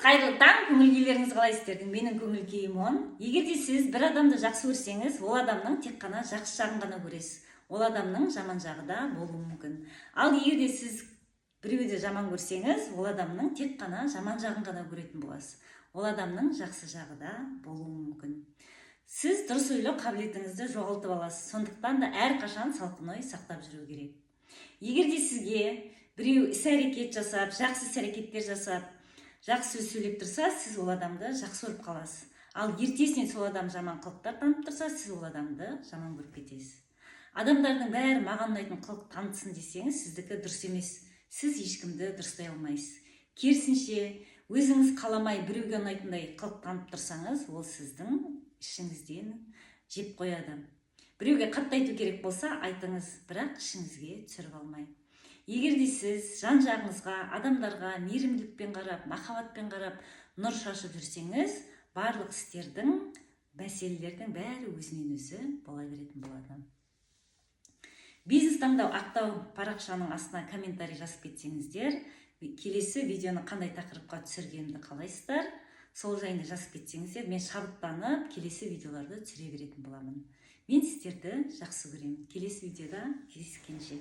қайырлы таң, көңіл күйлеріңіз қалай сіздердің? Менің көңіл күйім оң. Егер де сіз бір адамды жақсы көрсеңіз, ол адамның тек қана жақсы жағын ғана көресіз. Ол адамның жаман жағы да болуы мүмкін. Ал егер де сіз біреуді жаман көрсеңіз, ол адамның тек қана жаман жағын ғана көретін боласыз. Ол адамның жақсы жағы да болуы мүмкін. Сіз дұрыс ойлау қабілетіңізді жоғалтып аласыз. Сондықтан да әрқашан салқын ой сақтап жүру керек. Егер де сізге біреу іс-әрекет жасап, жақсы іс-әрекеттер жасап, жақсы сөз сөйлеп тұрса, сіз ол адамды жақсы көріп қаласыз. Ал ертесіне сол адам жаман қылықтар танытып тұрса, сіз ол адамды жаман көріп кетесіз. Адамдардың бәрі маған ұнайтын қылық танытсын десеңіз, сіздікі дұрыс емес. Сіз ешкімді дұрыстай алмайсыз. Керісінше, өзіңіз қаламай біреуге ұнайтындай қылық танытып тұрсаңыз, ол сіздің ішіңізден жеп қояды. Біреуге қатты айту керек болса, айтыңыз, бірақ ішіңізге түсіріп алмай. Егер де сіз жан-жағыңызға, адамдарға мейірімділікпен қарап, махаббатпен қарап, нұр шашып жүрсеңіз, барлық істердің, мәселелердің бәрі өзінен өзі бола беретін болады. Бизнес таңдау ақтау парақшаның астына комментарий жазып кетсеңіздер, келесі видеоны қандай тақырыпқа түсіргенімді қалайсыздар, сол жайында жазып кетсеңіздер, мен шабыттанып келесі видеоларды түсіре беретін боламын. Мен сіздерді жақсы көремін. Келесі видеода кездескенше.